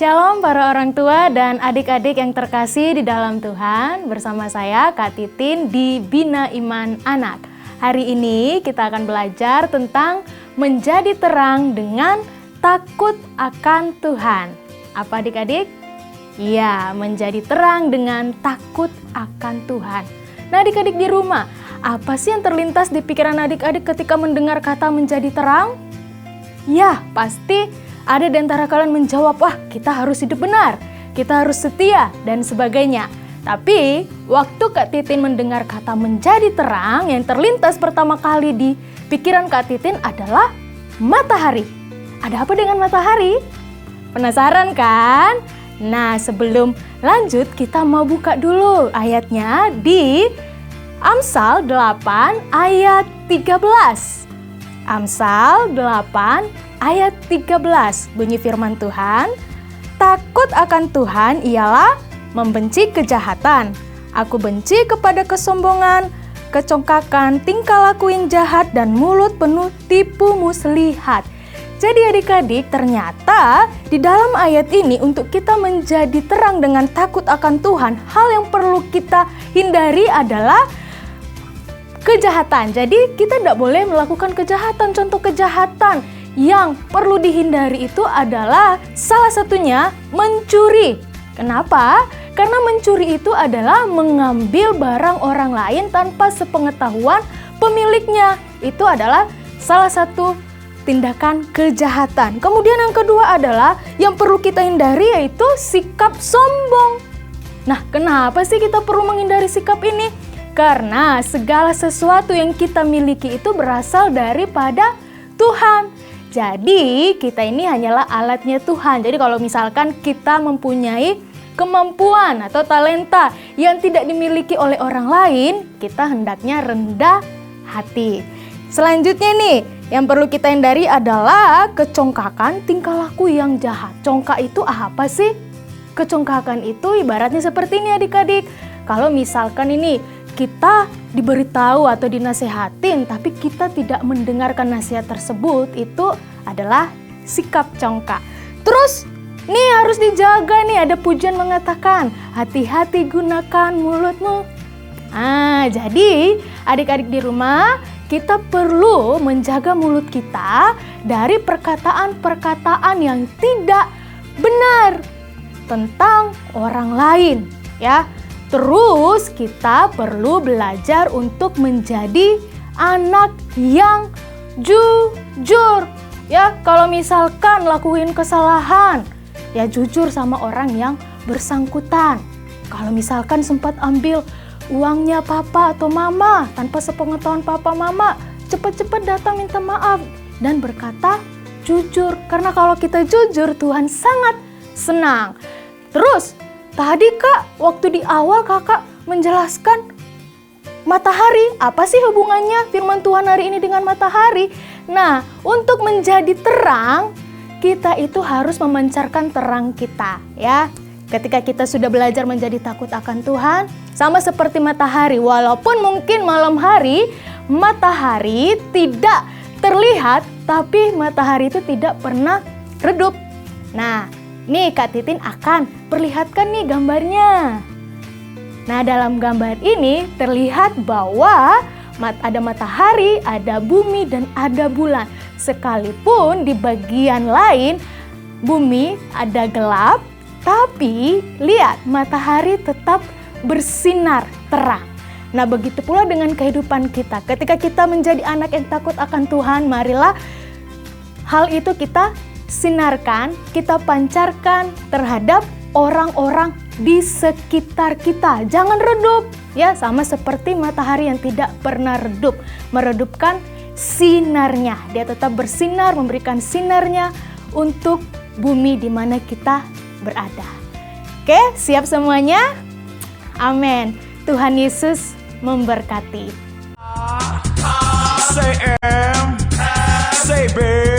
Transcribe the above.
Shalom para orang tua dan adik-adik yang terkasih di dalam Tuhan. Bersama saya Kak Titin di Bina Iman Anak. Hari ini kita akan belajar tentang menjadi terang dengan takut akan Tuhan. Apa adik-adik? Ya, menjadi terang dengan takut akan Tuhan. Nah adik-adik di rumah, apa sih yang terlintas di pikiran adik-adik ketika mendengar kata menjadi terang? Ya, pasti ada di antara kalian menjawab, wah kita harus hidup benar, kita harus setia, dan sebagainya. Tapi, waktu Kak Titin mendengar kata menjadi terang, yang terlintas pertama kali di pikiran Kak Titin adalah matahari. Ada apa dengan matahari? Penasaran kan? Nah, sebelum lanjut, kita mau buka dulu ayatnya di Amsal 8 ayat 13. Amsal 8 ayat 13, bunyi firman Tuhan, takut akan Tuhan ialah membenci kejahatan. Aku benci kepada kesombongan, kecongkakan, tingkah laku yang jahat, dan mulut penuh tipu muslihat. Jadi adik-adik, ternyata di dalam ayat ini untuk kita menjadi terang dengan takut akan Tuhan, hal yang perlu kita hindari adalah kejahatan. Jadi kita tidak boleh melakukan kejahatan. Contoh kejahatan yang perlu dihindari itu adalah salah satunya mencuri. Kenapa? Karena mencuri itu adalah mengambil barang orang lain tanpa sepengetahuan pemiliknya. Itu adalah salah satu tindakan kejahatan. Kemudian yang kedua adalah yang perlu kita hindari yaitu sikap sombong. Nah, kenapa sih kita perlu menghindari sikap ini? Karena segala sesuatu yang kita miliki itu berasal daripada Tuhan. Jadi kita ini hanyalah alatnya Tuhan. Jadi kalau misalkan kita mempunyai kemampuan atau talenta yang tidak dimiliki oleh orang lain, kita hendaknya rendah hati. Selanjutnya nih, yang perlu kita hindari adalah kecongkakan, tingkah laku yang jahat. Congkak itu apa sih? Kecongkakan itu ibaratnya seperti ini adik-adik. Kalau misalkan ini kita diberitahu atau dinasehatin, tapi kita tidak mendengarkan nasihat tersebut, itu adalah sikap congkak. Terus, nih harus dijaga nih, ada pujian mengatakan, hati-hati gunakan mulutmu. Jadi adik-adik di rumah, kita perlu menjaga mulut kita dari perkataan-perkataan yang tidak benar tentang orang lain, ya. Terus kita perlu belajar untuk menjadi anak yang jujur. Ya, kalau misalkan lakuin kesalahan, ya jujur sama orang yang bersangkutan. Kalau misalkan sempat ambil uangnya papa atau mama tanpa sepengetahuan papa mama, cepat-cepat datang minta maaf dan berkata jujur. Karena kalau kita jujur, Tuhan sangat senang. Terus tadi Kak, waktu di awal Kakak menjelaskan matahari, apa sih hubungannya firman Tuhan hari ini dengan matahari? Nah, untuk menjadi terang, kita itu harus memancarkan terang kita, ya. Ketika kita sudah belajar menjadi takut akan Tuhan, sama seperti matahari, walaupun mungkin malam hari, matahari tidak terlihat, tapi matahari itu tidak pernah redup. Nah, nih Kak Titin akan perlihatkan nih gambarnya. Nah, dalam gambar ini terlihat bahwa ada matahari, ada bumi, dan ada bulan. Sekalipun di bagian lain bumi ada gelap, tapi lihat matahari tetap bersinar terang. Nah, begitu pula dengan kehidupan kita. Ketika kita menjadi anak yang takut akan Tuhan, marilah hal itu kita sinarkan, kita pancarkan terhadap orang-orang di sekitar kita. Jangan redup, ya, sama seperti matahari yang tidak pernah redup, meredupkan sinarnya. Dia tetap bersinar, memberikan sinarnya untuk bumi di mana kita berada. Oke, siap semuanya? Amin. Tuhan Yesus memberkati. Say M, say B.